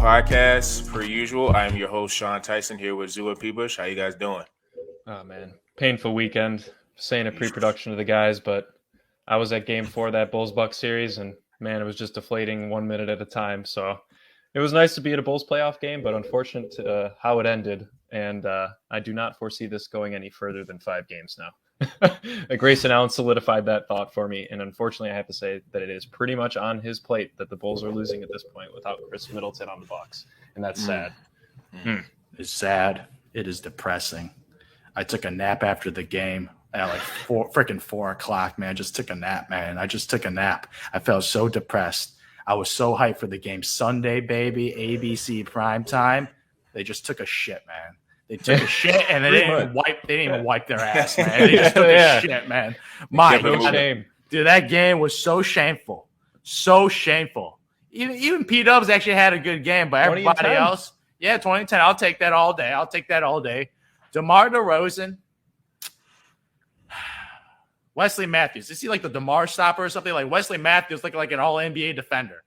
podcast. Per usual, I am your host, Sean Tyson, here with Zula P. Bush. How you guys doing? Oh man, painful weekend. Saying a pre-production to the guys, but I was at Game 4 of that Bulls-Bucks series, and man, it was just deflating 1 minute at a time. So it was nice to be at a Bulls playoff game, but unfortunate how it ended. And I do not foresee this going any further than 5 games now. Grayson Allen solidified that thought for me, and unfortunately, I have to say that it is pretty much on his plate that the Bulls are losing at this point without Chris Middleton on the Bucks, and that's sad. It's sad. It is depressing. I took a nap after the game at like 4 o'clock, man. Just took a nap, man. I just took a nap. I felt so depressed. I was so hyped for the game Sunday, baby, ABC prime time. They just took a shit, man. They took a shit and they didn't even wipe their ass, man. They just took a shit, man. My God. Dude, that game was so shameful. So shameful. Even P-Dubs actually had a good game, but everybody else, 2010. I'll take that all day. DeMar DeRozan, Wesley Matthews. Is he like the DeMar stopper or something? Like Wesley Matthews looking like an all-NBA defender.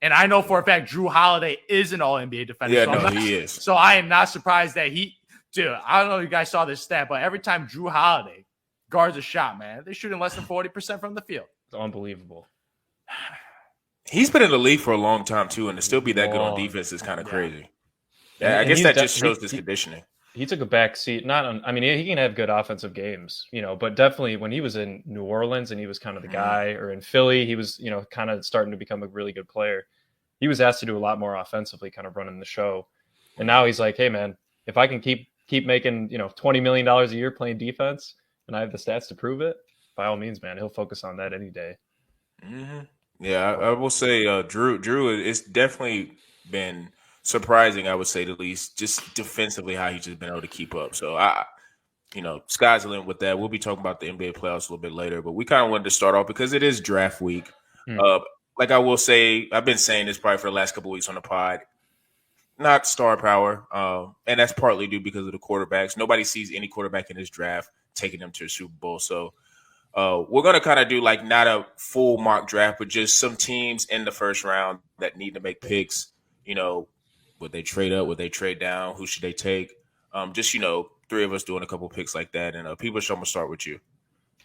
And I know for a fact Drew Holiday is an all-NBA defender. Yeah, he is. So I am not surprised that dude, I don't know if you guys saw this stat, but every time Drew Holiday guards a shot, man, they're shooting less than 40% from the field. It's unbelievable. He's been in the league for a long time, too, and to still be that good on defense is kind of crazy. Yeah, I guess that just shows his conditioning. He took a back seat. He can have good offensive games, but definitely when he was in New Orleans and he was kind of the guy, or in Philly, he was, kind of starting to become a really good player. He was asked to do a lot more offensively, kind of running the show. And now he's like, hey, man, if I can keep making, $20 million a year playing defense and I have the stats to prove it, by all means, man, he'll focus on that any day. Mm-hmm. Yeah, I will say Drew, it's definitely been surprising, I would say, at least, just defensively how he's just been able to keep up. So, sky's the limit with that. We'll be talking about the NBA playoffs a little bit later, but we kind of wanted to start off because it is draft week. Like I will say, I've been saying this probably for the last couple of weeks on the pod, not star power, and that's partly due because of the quarterbacks. Nobody sees any quarterback in this draft taking them to a Super Bowl. So, we're going to kind of do like not a full mock draft, but just some teams in the first round that need to make picks. Would they trade up? Would they trade down? Who should they take? Three of us doing a couple picks like that. And people, I'm going to start with you.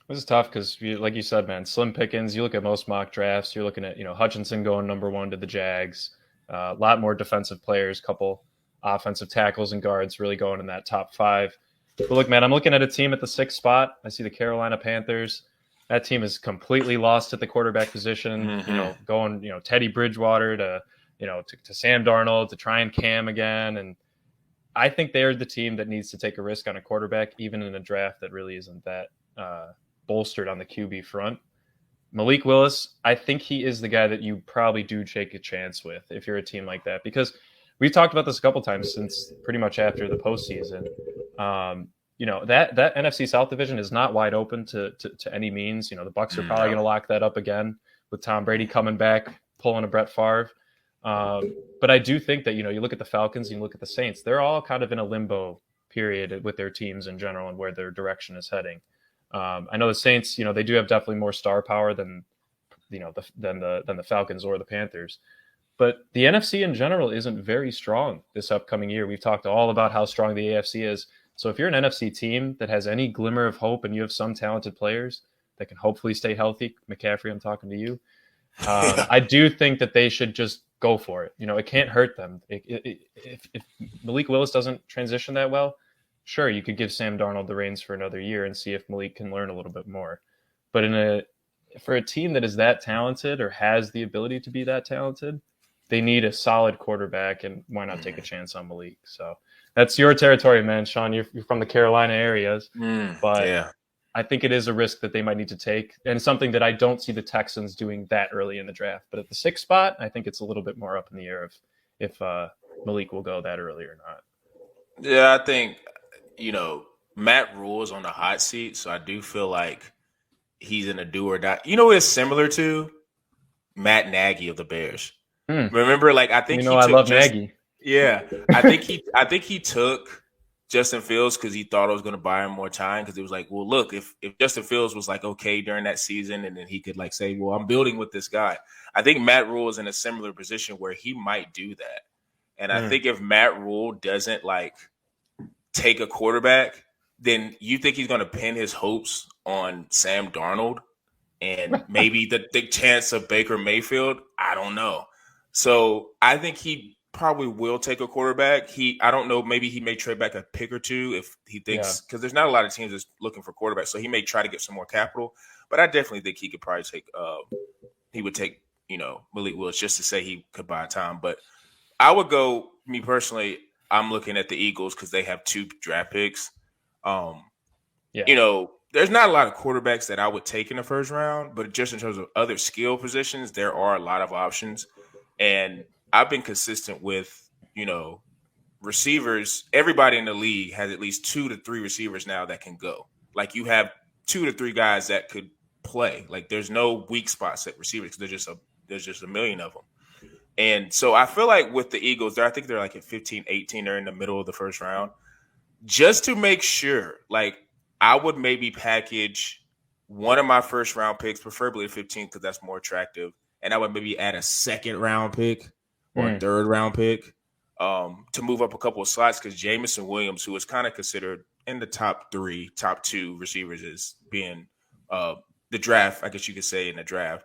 This is tough because, like you said, man, slim pickings. You look at most mock drafts, you're looking at, Hutchinson going number 1 to the Jags. A lot more defensive players, couple offensive tackles and guards really going in that top 5. But look, man, I'm looking at a team at the 6th spot. I see the Carolina Panthers. That team is completely lost at the quarterback position. Going, Teddy Bridgewater to Sam Darnold to try and Cam again. And I think they're the team that needs to take a risk on a quarterback, even in a draft that really isn't that bolstered on the QB front. Malik Willis, I think he is the guy that you probably do take a chance with if you're a team like that, because we've talked about this a couple times since pretty much after the postseason. That NFC South division is not wide open to any means. The Bucs are probably going to lock that up again with Tom Brady coming back, pulling a Brett Favre. But I do think that, you look at the Falcons and you look at the Saints, they're all kind of in a limbo period with their teams in general and where their direction is heading. I know the Saints, they do have definitely more star power than the Falcons or the Panthers, but the NFC in general isn't very strong this upcoming year. We've talked all about how strong the AFC is. So if you're an NFC team that has any glimmer of hope and you have some talented players that can hopefully stay healthy, McCaffrey, I'm talking to you. I do think that they should just go for it. It can't hurt them. If Malik Willis doesn't transition that well, sure, you could give Sam Darnold the reins for another year and see if Malik can learn a little bit more. But for a team that is that talented or has the ability to be that talented, they need a solid quarterback, and why not take a chance on Malik? So that's your territory, man. Sean, you're from the Carolina areas, but yeah. I think it is a risk that they might need to take, and something that I don't see the Texans doing that early in the draft. But at the 6th spot, I think it's a little bit more up in the air if Malik will go that early or not. Yeah, I think, Matt Rule is on the hot seat, so I do feel like he's in a do or die. What it's similar to? Matt Nagy of the Bears. Hmm. Remember, I think I love Nagy. Yeah, I think he took Justin Fields because he thought I was going to buy him more time because it was like, well, look, if Justin Fields was like okay during that season and then he could like say, well, I'm building with this guy. I think Matt Rule is in a similar position where he might do that. And I think if Matt Rule doesn't like take a quarterback, then you think he's going to pin his hopes on Sam Darnold and maybe the chance of Baker Mayfield. I don't know. So I think he probably will take a quarterback. I don't know. Maybe he may trade back a pick or two if he thinks, because there's not a lot of teams that's looking for quarterbacks. So he may try to get some more capital. But I definitely think he could probably take. He would take, Malik Willis just to say he could buy time. But I would go. Me personally, I'm looking at the Eagles because they have 2 draft picks. There's not a lot of quarterbacks that I would take in the first round, but just in terms of other skill positions, there are a lot of options. And I've been consistent with, receivers. Everybody in the league has at least 2 to 3 receivers now that can go. Like you have 2 to 3 guys that could play. Like there's no weak spots at receivers because there's just a million of them. And so I feel like with the Eagles, I think they're like at 15, 18. They're in the middle of the first round. Just to make sure, like I would maybe package one of my first round picks, preferably at 15 because that's more attractive. And I would maybe add a second round pick or a third round pick to move up a couple of slots because Jamison Williams, who is kind of considered in the top 2 receivers as being the draft, I guess you could say in the draft,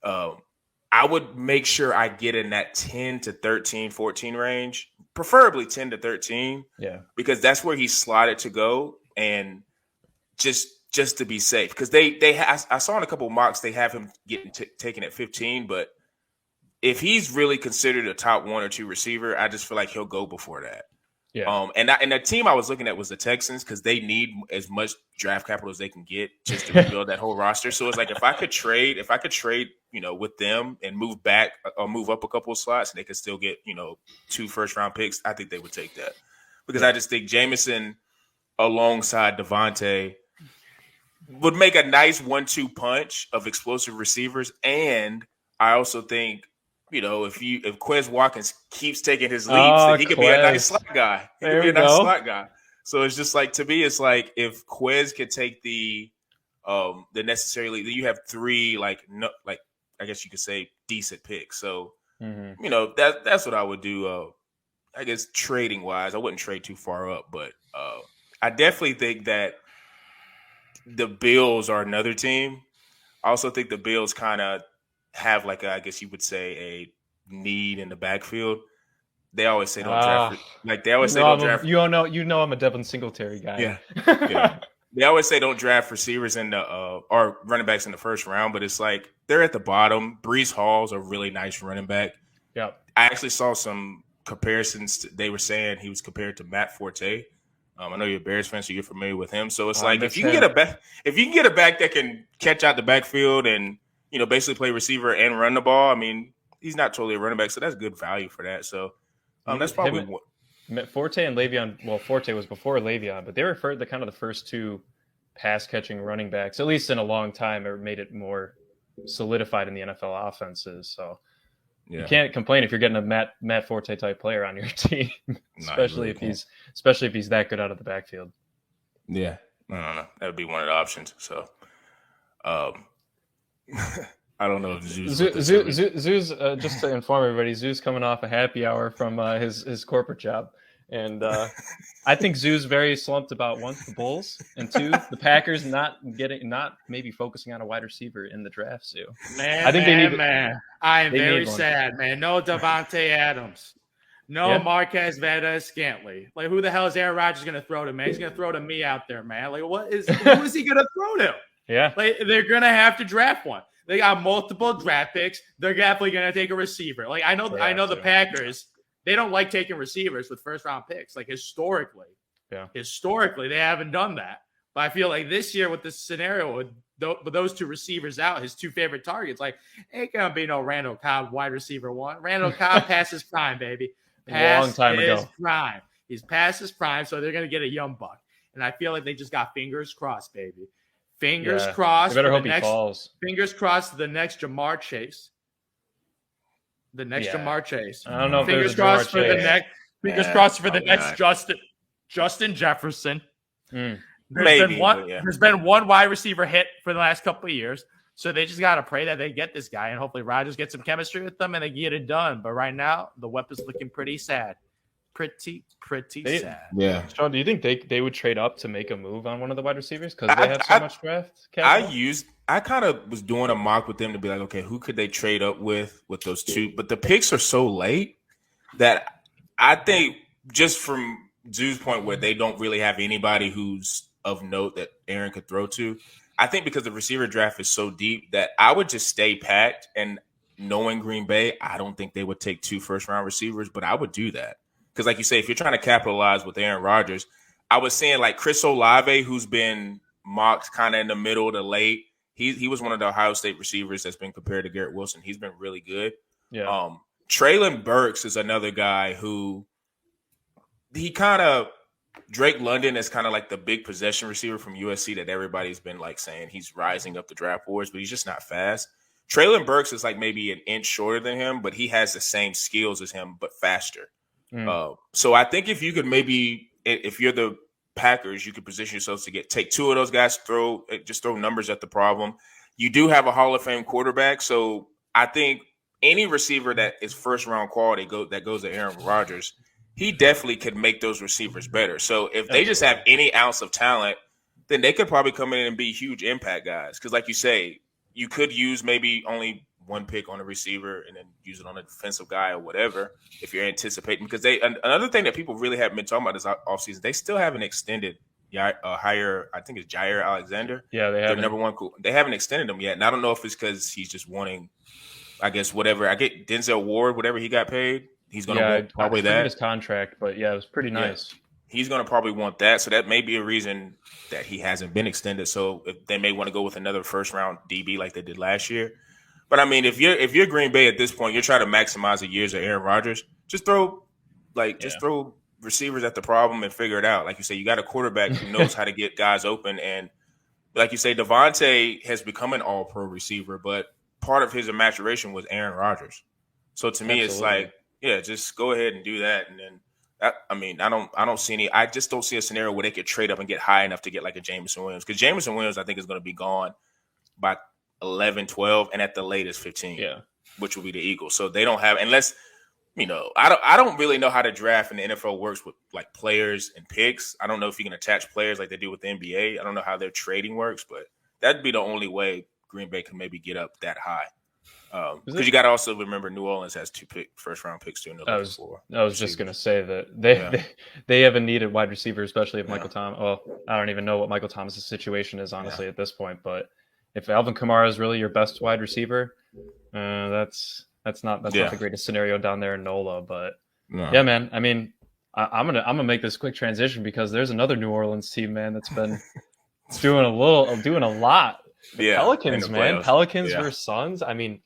I would make sure I get in that 10 to 13, 14 range, preferably 10 to 13. Yeah. Because that's where he's slotted to go. And just to be safe, because I saw in a couple of mocks they have him getting taken at 15, but if he's really considered a top 1 or 2 receiver, I just feel like he'll go before that. Yeah. And the team I was looking at was the Texans because they need as much draft capital as they can get just to rebuild that whole roster. So it's like if I could trade, with them and move back or move up a couple of slots, and they could still get 2 first round picks, I think they would take that because I just think Jameson alongside Devontae would make a nice 1-2 punch of explosive receivers. And I also think, if Quez Watkins keeps taking his leaps, then he could be a nice slot guy. So it's just like, to me, it's like if Quez could take the necessary lead, then you have 3 I guess you could say decent picks. So that's what I would do. I guess trading wise, I wouldn't trade too far up, but I definitely think that the Bills are another team. I also think the Bills kind of have I guess you would say a need in the backfield. They always say don't draft. They always say don't draft. You know I'm a Devin Singletary guy. Yeah. They always say don't draft receivers in the or running backs in the first round, but it's like they're at the bottom. Breece Hall's a really nice running back. Yeah. I actually saw some comparisons. They were saying he was compared to Matt Forte. I know you're a Bears fan, so you're familiar with him. So it's if you can get a back that can catch out the backfield and basically play receiver and run the ball. I mean, he's not totally a running back, so that's good value for that. So that's probably what Forte and Le'Veon. Well, Forte was before Le'Veon, but they were the kind of the first 2 pass catching running backs, at least in a long time. It made it more solidified in the NFL offenses. So you can't complain if you're getting a Matt Forte type player on your team, especially if he's that good out of the backfield. Yeah, no, that would be one of the options. So, I don't know if Zoo's just to inform everybody, Zoo's coming off a happy hour from his corporate job. And I think Zoo's very slumped about 1, the Bulls, and 2, the Packers not maybe focusing on a wide receiver in the draft. Zoo. Man, I am very sad, man. No Devontae Adams. No Marquez Valdez-Scantling. Like, who the hell is Aaron Rodgers going to throw to, man? He's going to throw to me out there, man. Like, who is he going to throw to? Yeah. Like, they're going to have to draft one. They got multiple draft picks. They're definitely going to take a receiver. Like, I know the Packers, they don't like taking receivers with first-round picks. Like, historically, they haven't done that. But I feel like this year with this scenario with those 2 receivers out, his 2 favorite targets, like, ain't going to be no Randall Cobb wide receiver 1. Randall Cobb past his prime, baby. Past his prime. He's past his prime, so they're going to get a young buck. And I feel like they just got fingers crossed, baby. Fingers crossed. You better hope he falls. Fingers crossed the next Jamar Chase. The next Jamar Chase. I don't know if fingers crossed for the next. Fingers crossed for the next Justin Jefferson. There's been one wide receiver hit for the last couple of years. So they just got to pray that they get this guy, and hopefully Rodgers gets some chemistry with them and they get it done. But right now, the weapon's looking pretty sad. Pretty sad. Yeah. Sean, do you think they would trade up to make a move on one of the wide receivers because they have so much draft capital? I kind of was doing a mock with them to be like, okay, who could they trade up with those two? But the picks are so late that I think just from Zoo's point where they don't really have anybody who's of note that Aaron could throw to, I think because the receiver draft is so deep that I would just stay packed. And knowing Green Bay, I don't think they would take 2 first-round receivers, but I would do that. Because like you say, if you're trying to capitalize with Aaron Rodgers, I was saying like Chris Olave, who's been mocked kind of in the middle to late. He was one of the Ohio State receivers that's been compared to Garrett Wilson. He's been really good. Yeah. Traylon Burks is another guy who he kind of Drake London is kind of like the big possession receiver from USC that everybody's been like saying he's rising up the draft boards, but he's just not fast. Traylon Burks is like maybe an inch shorter than him, but he has the same skills as him, but faster. So I think if you could maybe, if you're the Packers, you could position yourselves to take 2 of those guys, throw numbers at the problem. You do have a Hall of Fame quarterback, so I think any receiver that is first round quality that goes to Aaron Rodgers, he definitely could make those receivers better. So if they just have any ounce of talent, then they could probably come in and be huge impact guys. Because like you say, you could use maybe only 1 pick on a receiver and then use it on a defensive guy or whatever if you're anticipating. Because another thing that people really haven't been talking about this offseason, they still haven't extended hire, I think it's Jair Alexander. Yeah, they haven't. Their number one cool. They haven't extended him yet. And I don't know if it's because he's just wanting, I guess, whatever. I get Denzel Ward, whatever he got paid, he's going to want probably that. His contract, but yeah, it was pretty nice. Yeah. He's going to probably want that. So that may be a reason that he hasn't been extended. So if they may want to go with another first round DB like they did last year. But I mean, if you're Green Bay at this point, you're trying to maximize the years of Aaron Rodgers. Just throw receivers at the problem and figure it out. Like you say, you got a quarterback who knows how to get guys open. And like you say, Devontae has become an all-pro receiver, but part of his maturation was Aaron Rodgers. So to me, it's like, yeah, just go ahead and do that. And then, I don't see I just don't see a scenario where they could trade up and get high enough to get like a Jameson Williams. Because Jameson Williams, I think, is going to be gone by 11, 12, and at the latest 15, which will be the Eagles. So they don't have, unless, I don't really know how the draft in the NFL works with like players and picks. I don't know if you can attach players like they do with the NBA. I don't know how their trading works, but that'd be the only way Green Bay can maybe get up that high. Because you got to also remember New Orleans has 2 first-round picks too. I was just going to say that they haven't needed wide receiver, especially if Michael Thomas. Well, I don't even know what Michael Thomas' situation is, honestly, at this point. But if Alvin Kamara is really your best wide receiver, that's not the greatest scenario down there in NOLA. But yeah, man. I mean, I'm gonna make this quick transition because there's another New Orleans team, man, that's been doing a lot. The Pelicans, man. Pelicans versus Suns. I mean,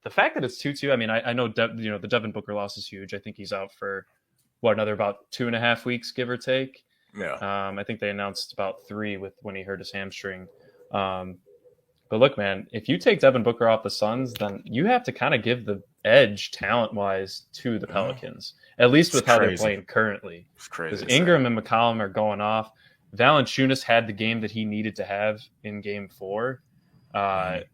the fact that it's 2-2. I mean, I know the Devin Booker loss is huge. I think he's out for another about 2.5 weeks, give or take. Yeah. I think they announced about 3 when he hurt his hamstring. But look, man, if you take Devin Booker off the Suns, then you have to kind of give the edge talent-wise to the Pelicans, at least with how they're playing currently. It's crazy. Because Ingram and McCollum are going off. Valanciunas had the game that he needed to have in Game 4,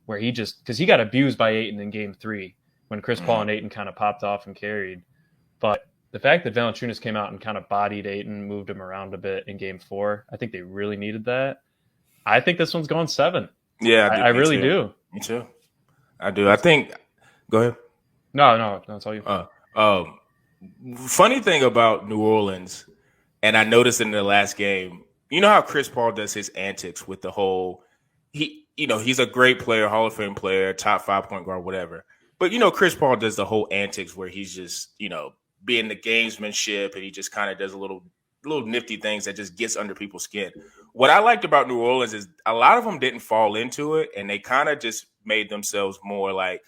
where because he got abused by Ayton in Game 3 when Chris Paul and Ayton kind of popped off and carried. But the fact that Valanciunas came out and kind of bodied Ayton, moved him around a bit in Game 4, I think they really needed that. I think this one's going 7. Yeah, I really do. Me too. I do. I think. Go ahead. No, that's all you. Funny thing about New Orleans, and I noticed in the last game. You know how Chris Paul does his antics with the whole he's a great player, Hall of Fame player, top 5 point guard, whatever. But Chris Paul does the whole antics where he's just being the gamesmanship, and he just kind of does a little nifty things that just gets under people's skin. What I liked about New Orleans is a lot of them didn't fall into it, and they kind of just made themselves more like,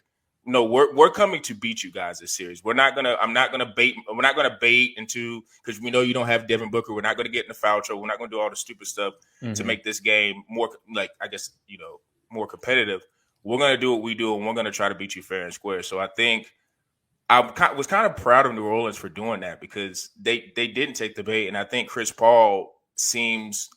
no, we're coming to beat you guys this series. We're not gonna bait into, because we know you don't have Devin Booker. We're not gonna get in the foul trouble. We're not gonna do all the stupid stuff to make this game more more competitive. We're gonna do what we do, and we're gonna try to beat you fair and square. So I think was kind of proud of New Orleans for doing that because they didn't take the bait, and I think Chris Paul seems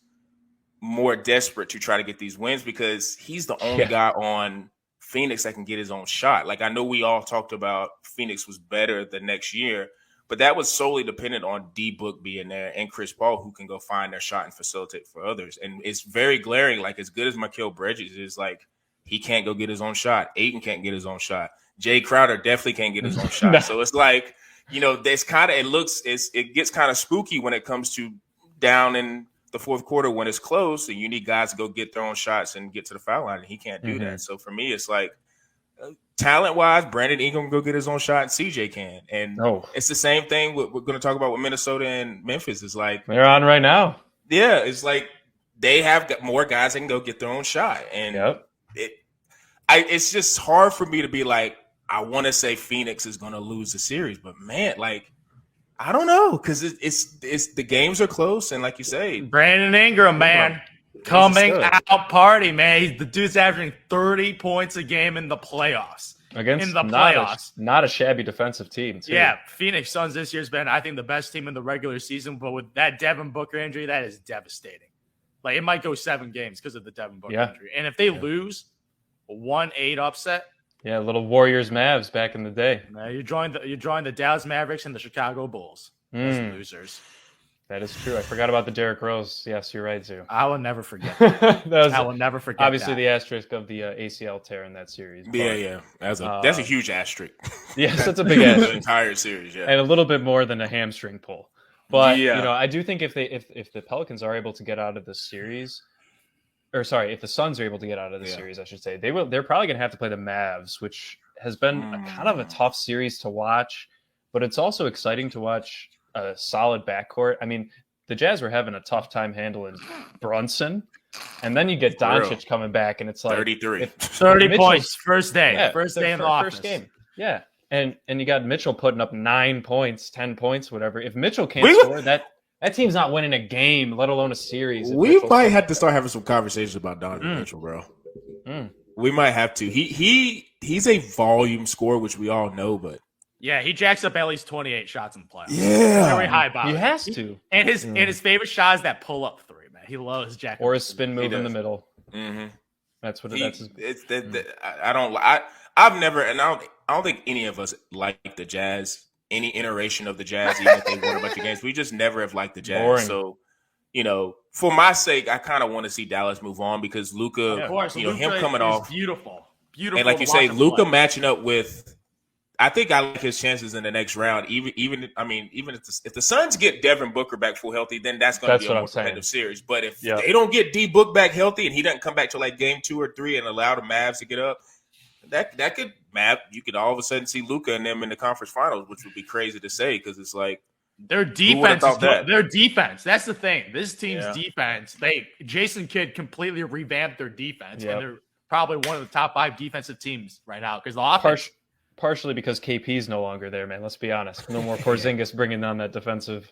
more desperate to try to get these wins because he's the only guy on Phoenix that can get his own shot. Like, I know we all talked about Phoenix was better the next year, but that was solely dependent on D-Book being there and Chris Paul, who can go find their shot and facilitate for others. And it's very glaring. Like, as good as Mikal Bridges is, like, he can't go get his own shot. Ayton can't get his own shot. Jay Crowder definitely can't get his own shot. No. So it's like, there's kind of it gets kind of spooky when it comes to down in the fourth quarter when it's close and you need guys to go get their own shots and get to the foul line, and he can't do that. So for me, it's like talent-wise, Brandon Ingram can go get his own shot and CJ can. And it's the same thing we're going to talk about with Minnesota and Memphis. It's like they're on right now. Yeah, it's like they have got more guys that can go get their own shot. And it's just hard for me to be like, I want to say Phoenix is going to lose the series, but man, like, I don't know, because it's the games are close, and like you say, Brandon Ingram, man, coming out party, man. The dude's averaging 30 points a game in the playoffs. Not a shabby defensive team, too. Yeah, Phoenix Suns this year's been, I think, the best team in the regular season, but with that Devin Booker injury, that is devastating. Like, it might go 7 games because of the Devin Booker injury, and if they lose a 1-8 upset. Yeah, little Warriors Mavs back in the day. You joined the Dallas Mavericks and the Chicago Bulls. Those losers. That is true. I forgot about the Derrick Rose. Yes, you're right, Zoo. I will never forget that. I will never forget obviously the asterisk of the ACL tear in that series. But, yeah. That's a huge asterisk. Yes, that's a big asterisk. The entire series, yeah. And a little bit more than a hamstring pull. But, I do think if the Pelicans are able to get out of this series – if the Suns are able to get out of the series, I should say, they're probably going to have to play the Mavs, which has been kind of a tough series to watch, but it's also exciting to watch a solid backcourt. I mean, the Jazz were having a tough time handling Brunson, and then you get Doncic coming back, and it's like 30 points first day, first day in the office. First game, yeah, and you got Mitchell putting up 9 points, 10 points, whatever. If Mitchell can't score that team's not winning a game, let alone a series. We might have to start having some conversations about Donovan Mitchell, bro. We might have to. He's a volume scorer, which we all know, but he jacks up at least 28 shots in the playoffs. Yeah, very high bar. He has to. And his favorite shot is that pull up 3, man. He loves jacking or a spin move in the middle. That's what that's. I've never, and I don't think any of us like the Jazz. Any iteration of the Jazz, even if they won a bunch of games. We just never have liked the Jazz. Boring. So, for my sake, I kind of want to see Dallas move on because Luka, him coming off. Beautiful. And like you say, Luka matching up with, I think I like his chances in the next round. Even if the Suns get Devin Booker back full healthy, then that's going to be a more competitive series. But if they don't get D Book back healthy and he doesn't come back to like game 2 or 3 and allow the Mavs to get up, that could map. You could all of a sudden see Luka and them in the conference finals, which would be crazy to say because it's like their defense. Their defense. That's the thing. This team's defense. Jason Kidd completely revamped their defense, and they're probably one of the top 5 defensive teams right now because the offense. Partially because KP's no longer there, man. Let's be honest. No more Porzingis bringing down that defensive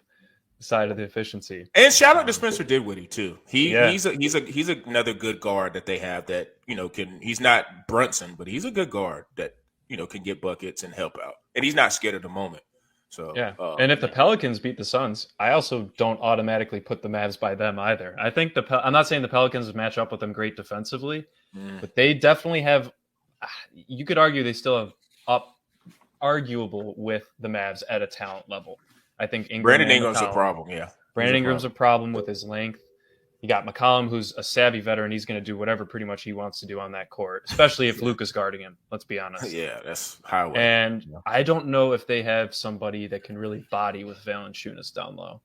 side of the efficiency. And shout out to Spencer Dinwiddie too. He's another good guard that they have that can. He's not Brunson, but he's a good guard that can get buckets and help out. And he's not scared at the moment. So and if the Pelicans beat the Suns, I also don't automatically put the Mavs by them either. I think I'm not saying the Pelicans match up with them great defensively, but they definitely have. You could argue they still have arguable with the Mavs at a talent level. I think Brandon Ingram's a problem. Yeah, Brandon Ingram's a problem with his length. You got McCollum, who's a savvy veteran. He's going to do whatever pretty much he wants to do on that court, especially if Luka's guarding him. Let's be honest. Yeah, that's highway. And I don't know if they have somebody that can really body with Valanciunas down low.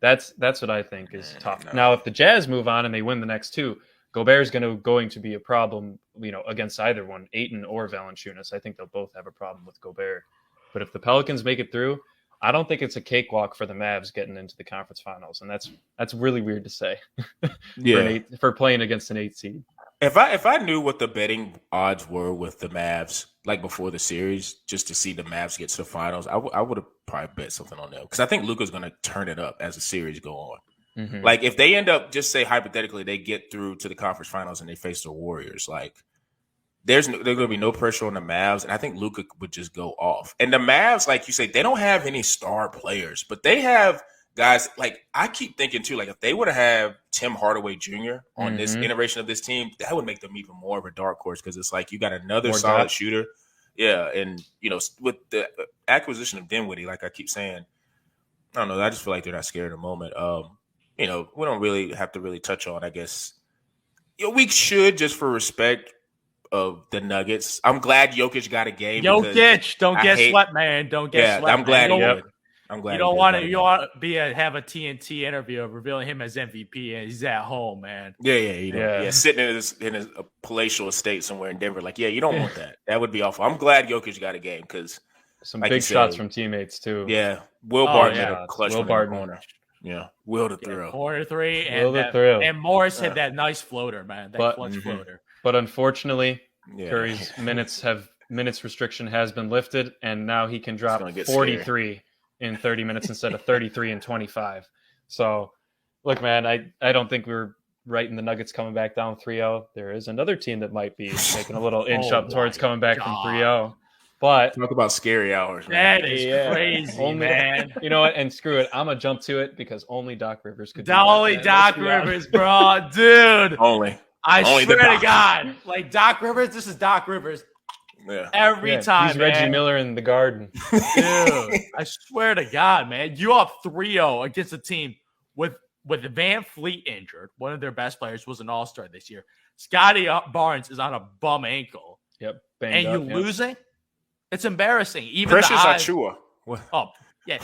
That's what I think is tough. No. Now, if the Jazz move on and they win the next 2, Gobert's going to be a problem, against either one, Ayton or Valanciunas. I think they'll both have a problem with Gobert. But if the Pelicans make it through, I don't think it's a cakewalk for the Mavs getting into the conference finals, and that's really weird to say. For playing against an 8 seed. If I knew what the betting odds were with the Mavs, like before the series, just to see the Mavs get to the finals, I would have probably bet something on them because I think Luka's going to turn it up as the series go on. Mm-hmm. Like if they end up, just say hypothetically, they get through to the conference finals and they face the Warriors, like there's going to be no pressure on the Mavs, and I think Luka would just go off. And the Mavs, like you say, they don't have any star players, but they have guys. Like I keep thinking too, like if they would have Tim Hardaway Jr. on this iteration of this team, that would make them even more of a dark horse because it's like you got another more solid shooter. Yeah, and with the acquisition of Dinwiddie, like I keep saying, I don't know. I just feel like they're not scared at the moment. We don't really have to really touch on, I guess. We should just for respect of the Nuggets. I'm glad Jokic got a game. Jokic, don't get swept, man. Don't get swept. I'm glad he did. I'm glad you don't want to have a TNT interview revealing him as MVP, and he's at home, man. Yeah, sitting in his palatial estate somewhere in Denver. Like, you don't want that. That would be awful. I'm glad Jokic got a game because some big shots from teammates too. Yeah, Will Barton had a clutch from the corner. Yeah, Will the thrill. Corner three, and Morris had that nice floater, man. That clutch floater. But unfortunately, Curry's minutes restriction has been lifted, and now he can drop 43 in 30 minutes instead of 33 and 25. So, look, man, I don't think we're right in the Nuggets coming back down 3-0. There is another team that might be making a little inch up towards coming back from 3-0. But talk about scary hours, man. That is crazy, man. You know what? And screw it. I'm going to jump to it because only Doc Rivers could do that. Only Doc Rivers, bro. Dude. I swear to God. Like, Doc Rivers, this is Doc Rivers. Yeah. Every time, he's Reggie Miller in the Garden. Dude, I swear to God, man. You up 3-0 against a team with Van Fleet injured. One of their best players was an all-star this year. Scotty Barnes is on a bum ankle. Yep. And you losing? It's embarrassing. Even Precious Achiuwa. Oh, yeah.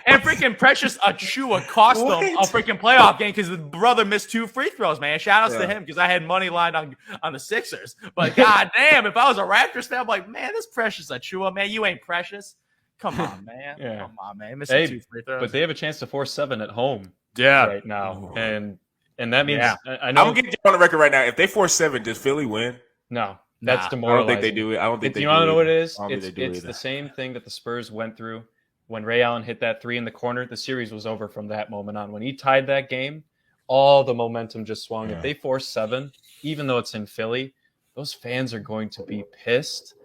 And freaking Precious Achiuwa cost them a freaking playoff game because the brother missed 2 free throws, man. Shout outs to him because I had money lined on the Sixers. But goddamn, if I was a Raptors fan, I'm like, man, this Precious Achiuwa, man, you ain't precious. Come on, man. Come on, man. Missing 2 free throws. But they have a chance to force 7 at home. Right now. And that means I know I'm getting on the record right now. If they force 7, does Philly win? No. That's demoralizing. I don't think they do it. I don't think they do it. You want to know what it is? It's the same thing that the Spurs went through when Ray Allen hit that 3 in the corner. The series was over from that moment on. When he tied that game, all the momentum just swung. If they force 7, even though it's in Philly, those fans are going to be pissed.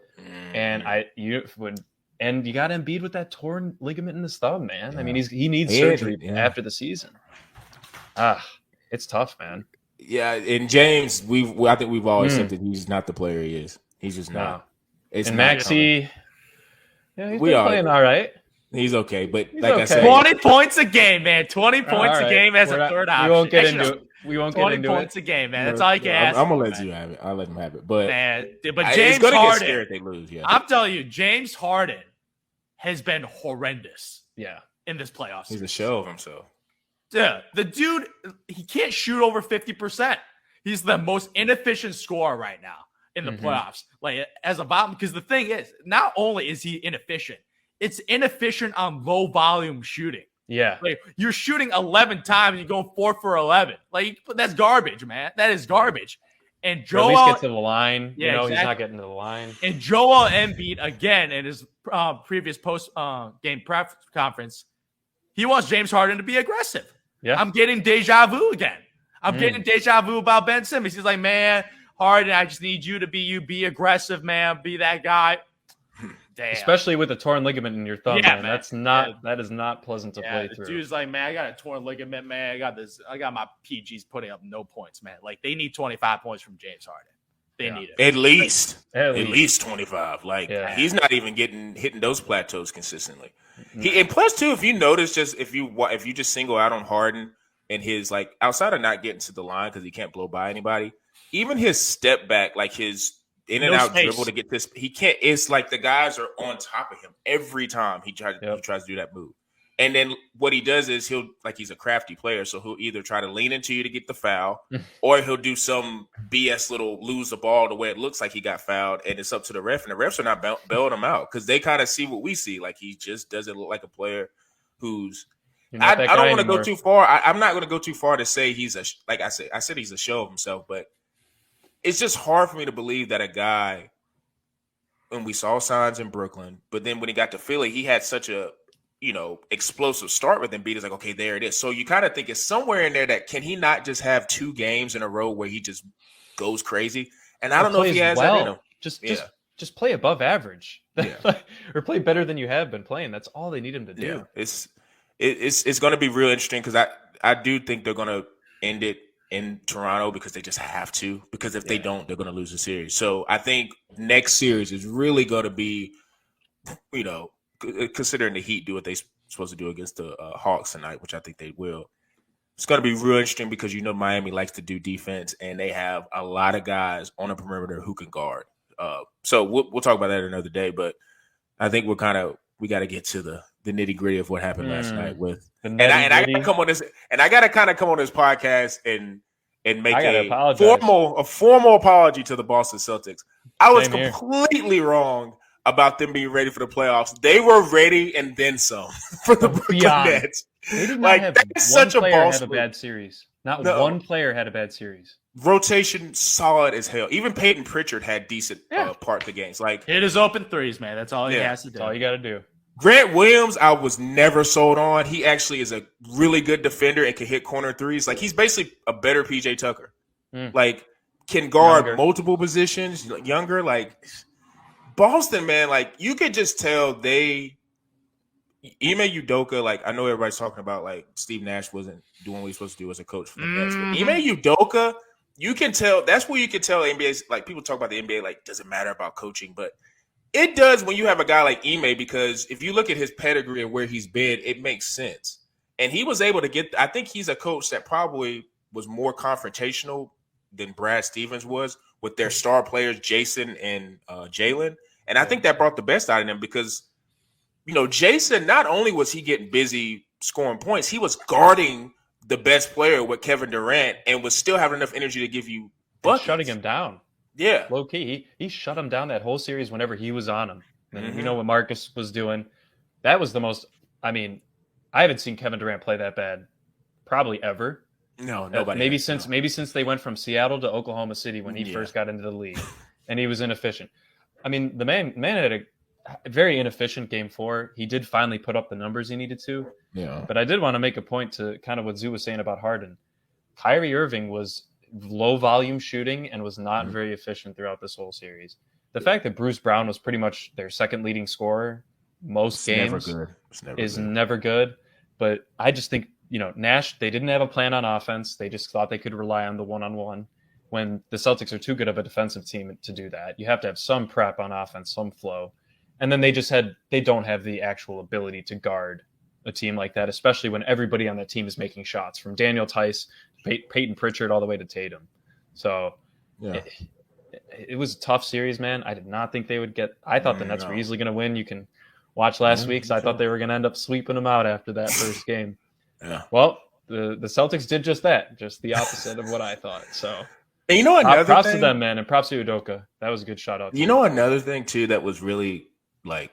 And you got Embiid with that torn ligament in his thumb, man. I mean, he needs surgery after the season. It's tough, man. Yeah, and James, I think we've all accepted he's not the player he is. He's just not. And Maxey, he's playing all right. He's okay, but I said, 20 points a game, man. 20 points a game as a third option. We won't get into it. We won't get into it. 20 points a game, man. That's all you can ask. I'm gonna let you have it. I'll let him have it. But James Harden, get scared if they lose. Yeah, I'm telling you, James Harden has been horrendous. Yeah, in this playoffs. He's a shell of himself. Yeah, the dude, he can't shoot over 50%. He's the most inefficient scorer right now in the playoffs. Like, as a bottom, because the thing is, not only is he inefficient, it's inefficient on low volume shooting. Yeah. Like, you're shooting 11 times, you're going 4 for 11. Like, that's garbage, man. That is garbage. And Joel, at least get to the line. Yeah, he's not getting to the line. And Joel Embiid, again, in his previous post-game press conference, he wants James Harden to be aggressive. Yeah. I'm getting deja vu again. I'm getting deja vu about Ben Simmons. He's like, man, Harden, I just need you to be you. Be aggressive, man. Be that guy. Damn. Especially with a torn ligament in your thumb, man. That is not pleasant to play through. Dude's like, man, I got a torn ligament, man. I got my PGs putting up no points, man. Like, they need 25 points from James Harden. They need it. At least 25. Like, he's not even hitting those plateaus consistently. And plus, too, if you notice, just if you just single out on Harden and his, like, outside of not getting to the line because he can't blow by anybody, even his step back, like his in and out dribble to get this, he can't. It's like the guys are on top of him every time he tries to do that move. And then what he does is he's a crafty player, so he'll either try to lean into you to get the foul, or he'll do some BS little lose the ball the way it looks like he got fouled, and it's up to the ref, and the refs are not bailing him out because they kind of see what we see. Like, he just doesn't look like a player who's. I don't want to go too far. I'm not going to go too far to say he's I said he's a show of himself, but it's just hard for me to believe that a guy. And we saw signs in Brooklyn, but then when he got to Philly, he had such a explosive start with Embiid. Is like, okay, there it is. So you kind of think it's somewhere in there that can he not just have 2 games in a row where he just goes crazy? And I don't know if he has that in him. Just play above average. Yeah. Or play better than you have been playing. That's all they need him to do. Yeah. It's going to be real interesting because I do think they're going to end it in Toronto because they just have to. Because if they don't, they're going to lose the series. So I think next series is really going to be, considering the Heat do what they're supposed to do against the Hawks tonight, which I think they will. It's going to be real interesting because Miami likes to do defense, and they have a lot of guys on the perimeter who can guard. So we'll talk about that another day. But I think we got to get to the nitty gritty of what happened last night with. And I got to come on this, and I got to kind of come on this podcast and make a formal apology to the Boston Celtics. I was completely wrong about them being ready for the playoffs. They were ready and then some for the Brooklyn Nets. They did not have one player have a bad series. Not one player had a bad series. Rotation solid as hell. Even Peyton Pritchard had decent part of the games. Like hit his open threes, man. That's all he has to do. That's all you got to do. Grant Williams, I was never sold on. He actually is a really good defender and can hit corner threes. Like he's basically a better PJ Tucker. Like can guard multiple positions. Younger, like Boston, man. Like you could just tell Ime Udoka. Like I know everybody's talking about like Steve Nash wasn't doing what he's supposed to do as a coach for the Nets, but Ime Udoka, you can tell. That's where you can tell NBA. Like people talk about the NBA, like doesn't matter about coaching, but it does when you have a guy like Ime, because if you look at his pedigree and where he's been, it makes sense. And he was able to get – I think he's a coach that probably was more confrontational than Brad Stevens was with their star players, Jason and Jalen. And I think that brought the best out of them because, Jason, not only was he getting busy scoring points, he was guarding the best player with Kevin Durant and was still having enough energy to give you buckets. Shutting him down. Yeah. Low key. He shut him down that whole series whenever he was on him. And we know what Marcus was doing. That was the most – I mean, I haven't seen Kevin Durant play that bad probably ever. No, nobody. Maybe since they went from Seattle to Oklahoma City when he first got into the league, and he was inefficient. I mean, the man had a very inefficient game 4. He did finally put up the numbers he needed to. Yeah. But I did want to make a point to kind of what Zoo was saying about Harden. Kyrie Irving was low volume shooting and was not very efficient throughout this whole series. The fact that Bruce Brown was pretty much their second leading scorer most games never good. But I just think, Nash, they didn't have a plan on offense. They just thought they could rely on the one-on-one. When the Celtics are too good of a defensive team to do that, you have to have some prep on offense, some flow. And then they don't have the actual ability to guard a team like that, especially when everybody on that team is making shots, from Daniel Tice, Peyton Pritchard, all the way to Tatum. So it was a tough series, man. I did not think they would get – I thought the Nets were easily going to win. You can watch last week's. I thought they were going to end up sweeping them out after that first game. Yeah. Well, the Celtics did just that, just the opposite of what I thought. So, and another props thing, to them, man, and props to Udoka. That was a good shout out. Another thing too that was really like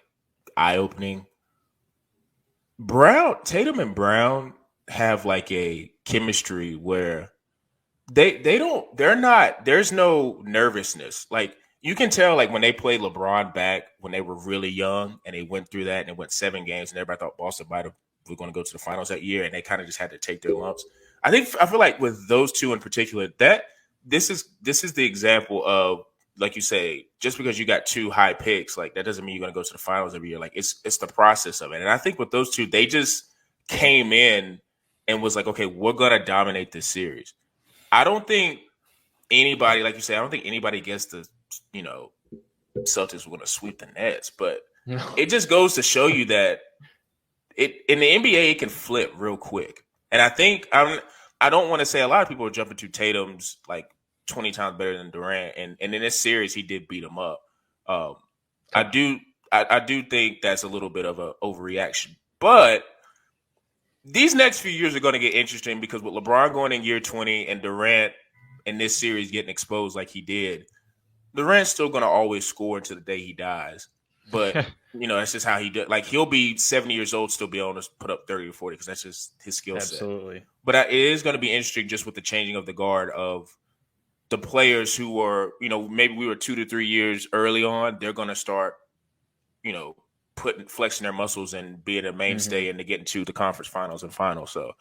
eye opening. Tatum and Brown have like a chemistry where there's no nervousness. Like you can tell, like when they played LeBron back when they were really young and they went through that and it went 7 games and everybody thought Boston were going to go to the finals that year and they kind of just had to take their lumps. I feel like with those two in particular, that this is the example of, like you say, just because you got 2 high picks, like that doesn't mean you're going to go to the finals every year. Like it's the process of it. And I think with those two, they just came in and was like, okay, we're going to dominate this series. I don't think anybody, like you say, I don't think anybody gets the, Celtics were going to sweep the Nets, but it just goes to show you that in the NBA, it can flip real quick. And I think I don't want to say a lot of people are jumping to Tatum's like 20 times better than Durant. And in this series, he did beat him up. I do think that's a little bit of an overreaction. But these next few years are going to get interesting because with LeBron going in year 20 and Durant in this series getting exposed like he did, Durant's still going to always score until the day he dies. But, that's just how he does. Like, he'll be 70 years old, still be able to put up 30 or 40 because that's just his skill set. Absolutely. But it is going to be interesting just with the changing of the guard of the players who were, maybe we were 2 to 3 years early on. They're going to start, flexing their muscles and being a mainstay and to get into the conference finals and finals. So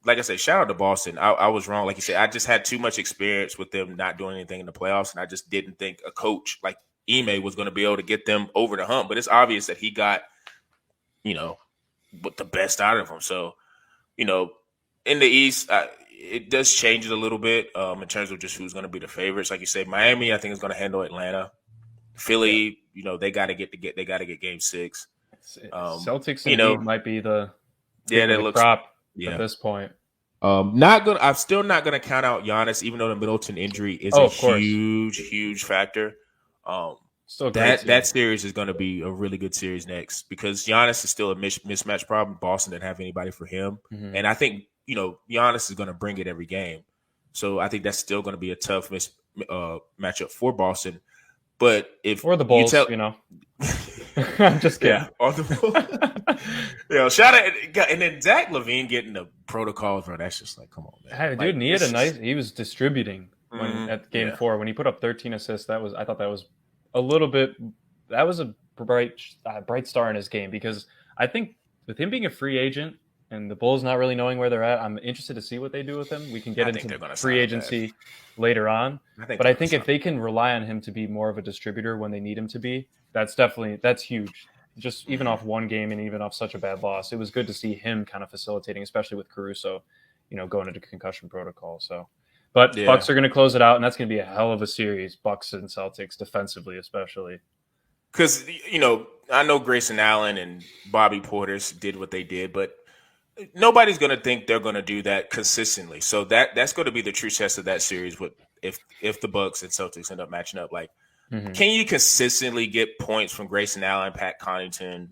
like I said, shout out to Boston. I was wrong. Like you said, I just had too much experience with them not doing anything in the playoffs, and I just didn't think a coach like Ime was going to be able to get them over the hump. But it's obvious that he got, what the best out of them. So, in the East, it does change it a little bit in terms of just who's going to be the favorites. Like you say, Miami, I think is going to handle Atlanta. Philly, they got to get Game 6. Celtics and Heat might be the crop at this point. I'm still not gonna count out Giannis, even though the Middleton injury is a huge factor. That series is going to be a really good series next because Giannis is still a mismatch problem. Boston didn't have anybody for him, and I think Giannis is going to bring it every game. So I think that's still going to be a tough matchup for Boston. But or the Bulls, I'm just kidding. Yeah, or the Bulls. Shout out, and then Zach LaVine getting the protocols, bro. That's just like, come on, man. Hey, dude, and he had he was distributing at Game 4 when he put up 13 assists. I thought that was a little bit. That was a bright star in his game because I think with him being a free agent and the Bulls not really knowing where they're at, I'm interested to see what they do with him. We can get into free agency later on, but I think if they can rely on him to be more of a distributor when they need him to be, that's huge. Just even off one game and even off such a bad loss, it was good to see him kind of facilitating, especially with Caruso, going into concussion protocol. So, but Bucks are going to close it out, and that's going to be a hell of a series, Bucks and Celtics defensively, especially. Because I know Grayson Allen and Bobby Portis did what they did, but nobody's going to think they're going to do that consistently. So that's going to be the true test of that series. If the Bucks and Celtics end up matching up, like, can you consistently get points from Grayson Allen, Pat Connaughton,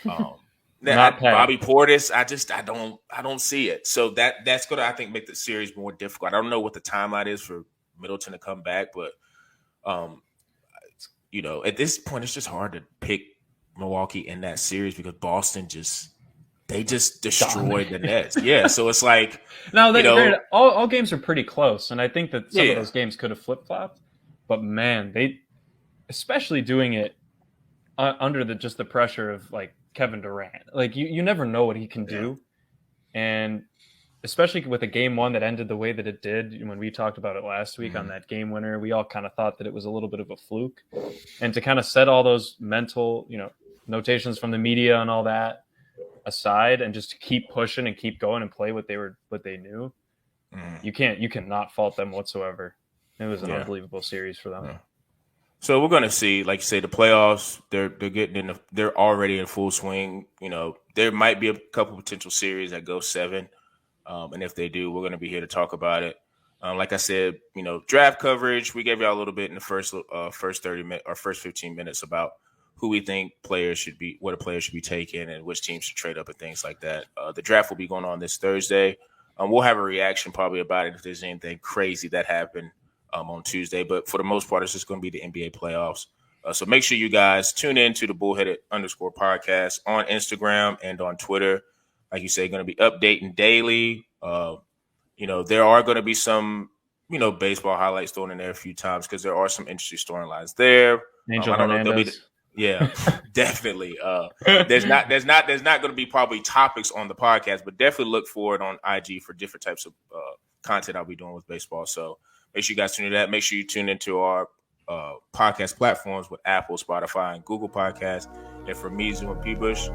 Bobby Portis? I don't see it. So that's going to, I think, make the series more difficult. I don't know what the timeline is for Middleton to come back, but at this point, it's just hard to pick Milwaukee in that series because Boston they just destroyed the Nets. Yeah, so it's like all games are pretty close, and I think that some of those games could have flip-flopped. But man, they, especially doing it under the pressure of like Kevin Durant, like you never know what he can do, and especially with a game one that ended the way that it did. When we talked about it last week on that game winner, we all kind of thought that it was a little bit of a fluke, and to kind of set all those mental notations from the media and all that aside and just keep pushing and keep going and play what they knew. You cannot fault them whatsoever. It was an unbelievable series for them. So we're going to see, like you say, the playoffs. They're already in full swing. There might be a couple potential series that go 7, and if they do, we're going to be here to talk about it. Like I said, draft coverage. We gave y'all a little bit in the first 30 minutes or first 15 minutes about who we think what a player should be taking, and which teams should trade up and things like that. The draft will be going on this Thursday. We'll have a reaction probably about it if there's anything crazy that happened on Tuesday. But for the most part, it's just going to be the NBA playoffs. So make sure you guys tune in to the Bullheaded _ podcast on Instagram and on Twitter. Like you say, going to be updating daily. There are going to be some, baseball highlights thrown in there a few times because there are some interesting storylines there. Angel Hernandez. Yeah, definitely. There's not going to be probably topics on the podcast, but definitely look for it on IG for different types of content I'll be doing with baseball. So make sure you guys tune into that. Make sure you tune into our podcast platforms with Apple, Spotify, and Google Podcasts. And for me, Zuma P. Bush,